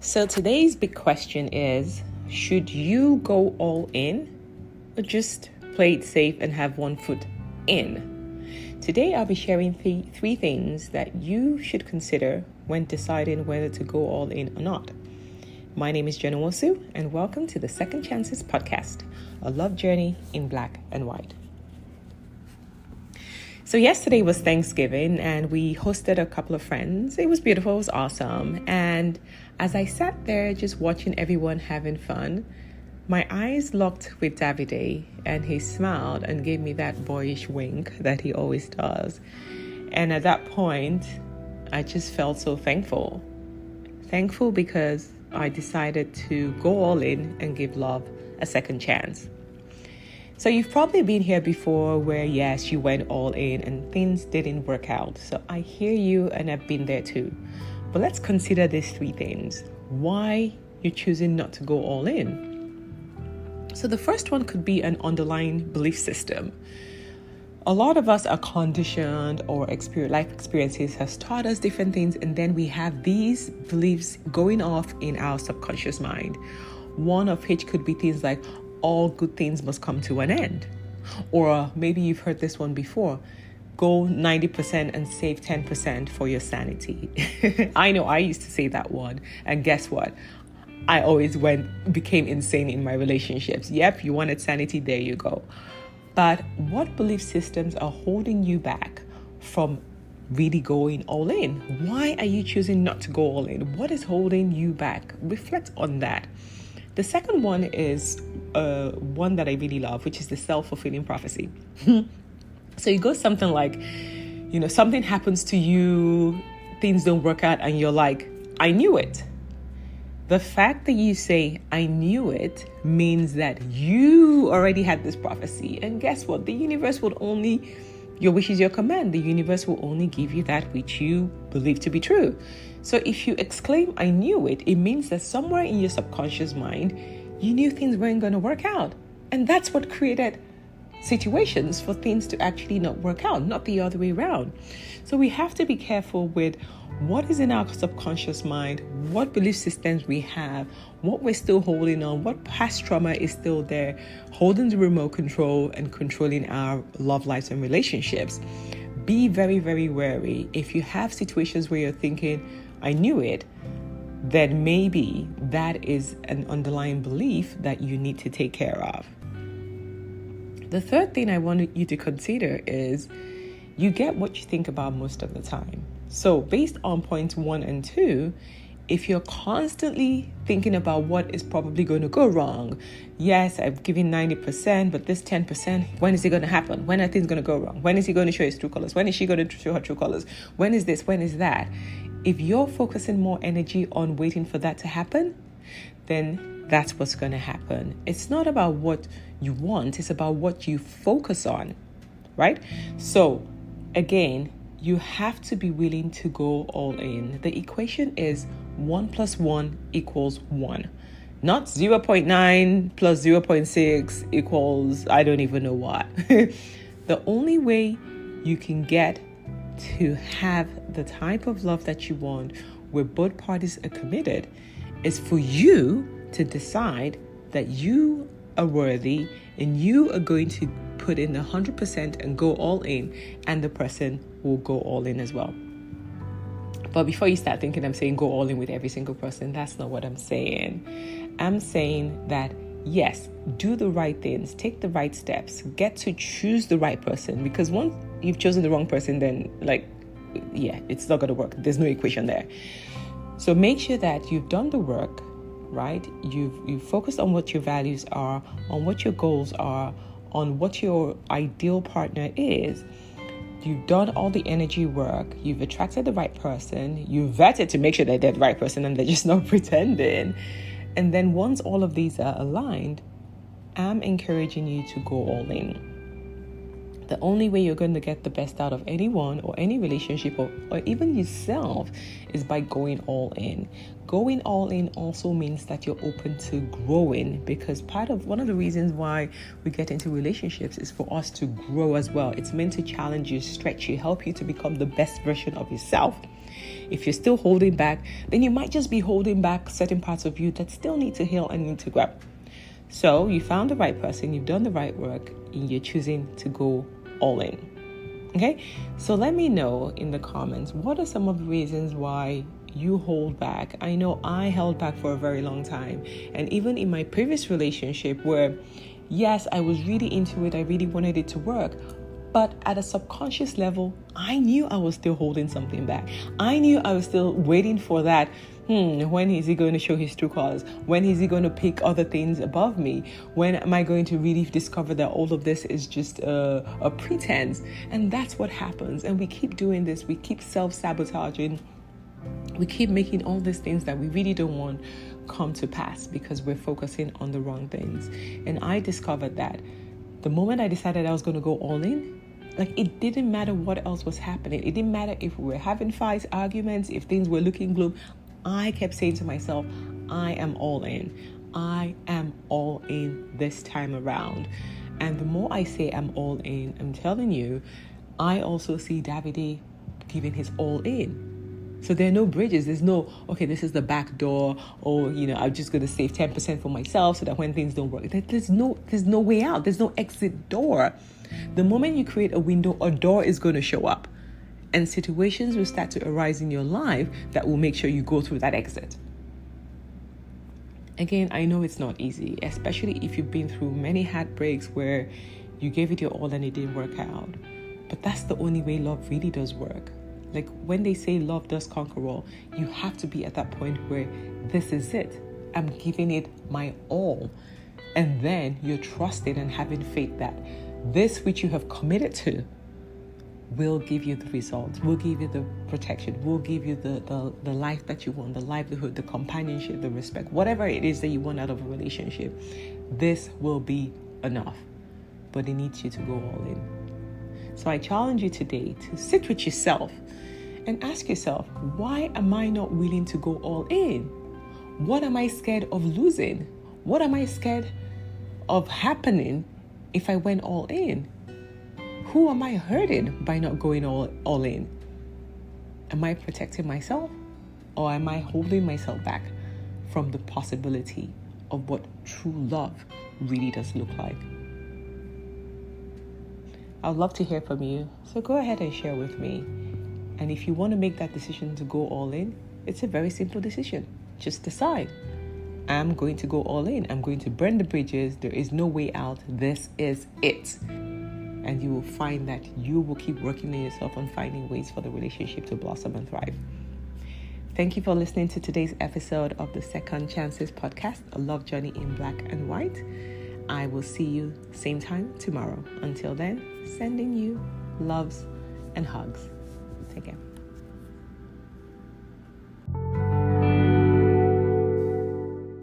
So today's big question is, should you go all in or just play it safe and have one foot in? Today I'll be sharing three things that you should consider when deciding whether to go all in or not. My name is Joan, Nwosu, and welcome to the Second Chances podcast, a love journey in black and white. So yesterday was Thanksgiving and we hosted a couple of friends. It was beautiful, it was awesome. And as I sat there just watching everyone having fun, my eyes locked with Davide and he smiled and gave me that boyish wink that he always does. And at that point, I just felt so thankful. Thankful because I decided to go all in and give love a second chance. So you've probably been here before where, yes, you went all in and things didn't work out. So I hear you and I've been there too. But let's consider these three things. Why you're choosing not to go all in. So the first one could be an underlying belief system. A lot of us are conditioned or life experiences has taught us different things. And then we have these beliefs going off in our subconscious mind. One of which could be things like, all good things must come to an end. Or maybe you've heard this one before. Go 90% and save 10% for your sanity. I know I used to say that one. And guess what? I always became insane in my relationships. Yep, you wanted sanity, there you go. But what belief systems are holding you back from really going all in? Why are you choosing not to go all in? What is holding you back? Reflect on that. The second one is one that I really love, which is the self-fulfilling prophecy. So it goes something like, something happens to you, things don't work out, and you're like, I knew it. The fact that you say, I knew it, means that you already had this prophecy. And guess what? The universe your wish is your command. The universe will only give you that which you believe to be true. So if you exclaim, I knew it, it means that somewhere in your subconscious mind, you knew things weren't going to work out. And that's what created situations for things to actually not work out, not the other way around. So we have to be careful with what is in our subconscious mind, what belief systems we have, what we're still holding on, what past trauma is still there, holding the remote control and controlling our love lives and relationships. Be very, very wary. If you have situations where you're thinking, I knew it, then maybe that is an underlying belief that you need to take care of. The third thing I want you to consider is you get what you think about most of the time. So based on points 1 and 2, if you're constantly thinking about what is probably going to go wrong, yes, I've given 90%, but this 10%, when is it going to happen? When are things going to go wrong? When is he going to show his true colors? When is she going to show her true colors? When is this? When is that? If you're focusing more energy on waiting for that to happen, then that's what's going to happen. It's not about what you want, it's about what you focus on, right? So again, you have to be willing to go all in. The equation is 1 + 1 = 1. Not 0.9 + 0.6 equals I don't even know what. The only way you can get to have the type of love that you want where both parties are committed is for you to decide that you are worthy and you are going to put in 100% and go all in, and the person will go all in as well. But before you start thinking I'm saying go all in with every single person, that's not what I'm saying. I'm saying that yes, do the right things, take the right steps, get to choose the right person, because once you've chosen the wrong person, then it's not going to work. There's no equation there. So make sure that you've done the work, right? You've focused on what your values are, on what your goals are, on what your ideal partner is. You've done all the energy work. You've attracted the right person. You've vetted to make sure that they're the right person and they're just not pretending. And then once all of these are aligned, I'm encouraging you to go all in. The only way you're going to get the best out of anyone or any relationship or even yourself is by going all in. Going all in also means that you're open to growing, because one of the reasons why we get into relationships is for us to grow as well. It's meant to challenge you, stretch you, help you to become the best version of yourself. If you're still holding back, then you might just be holding back certain parts of you that still need to heal and need to grow. So you found the right person, you've done the right work, and you're choosing to go all in. Okay? So let me know in the comments, what are some of the reasons why you hold back? I know I held back for a very long time. And even in my previous relationship where, yes, I was really into it, I really wanted it to work, but at a subconscious level, I knew I was still holding something back. I knew I was still waiting for that. When is he going to show his true colors? When is he going to pick other things above me? When am I going to really discover that all of this is just a pretense? And that's what happens. And we keep doing this. We keep self-sabotaging. We keep making all these things that we really don't want come to pass because we're focusing on the wrong things. And I discovered that the moment I decided I was going to go all in, it didn't matter what else was happening. It didn't matter if we were having fights, arguments, if things were looking gloom. I kept saying to myself, I am all in. I am all in this time around. And the more I say I'm all in, I'm telling you, I also see Davide giving his all in. So there are no bridges. There's no, okay, this is the back door, or, I'm just going to save 10% for myself so that when things don't work, there's no way out. There's no exit door. The moment you create a window, a door is going to show up. And situations will start to arise in your life that will make sure you go through that exit. Again, I know it's not easy, especially if you've been through many heartbreaks where you gave it your all and it didn't work out. But that's the only way love really does work. When they say love does conquer all, you have to be at that point where this is it. I'm giving it my all. And then you're trusting and having faith that this which you have committed to will give you the results, will give you the protection, will give you the life that you want, the livelihood, the companionship, the respect, whatever it is that you want out of a relationship. This will be enough, but it needs you to go all in. So I challenge you today to sit with yourself and ask yourself, why am I not willing to go all in? What am I scared of losing? What am I scared of happening if I went all in? Who am I hurting by not going all in? Am I protecting myself, or am I holding myself back from the possibility of what true love really does look like? I'd love to hear from you, so go ahead and share with me. And if you want to make that decision to go all in, it's a very simple decision. Just decide. I'm going to go all in. I'm going to burn the bridges. There is no way out. This is it. And you will find that you will keep working on yourself on finding ways for the relationship to blossom and thrive. Thank you for listening to today's episode of the Second Chances podcast, A Love Journey in Black and White. I will see you same time tomorrow. Until then, sending you loves and hugs. Take care.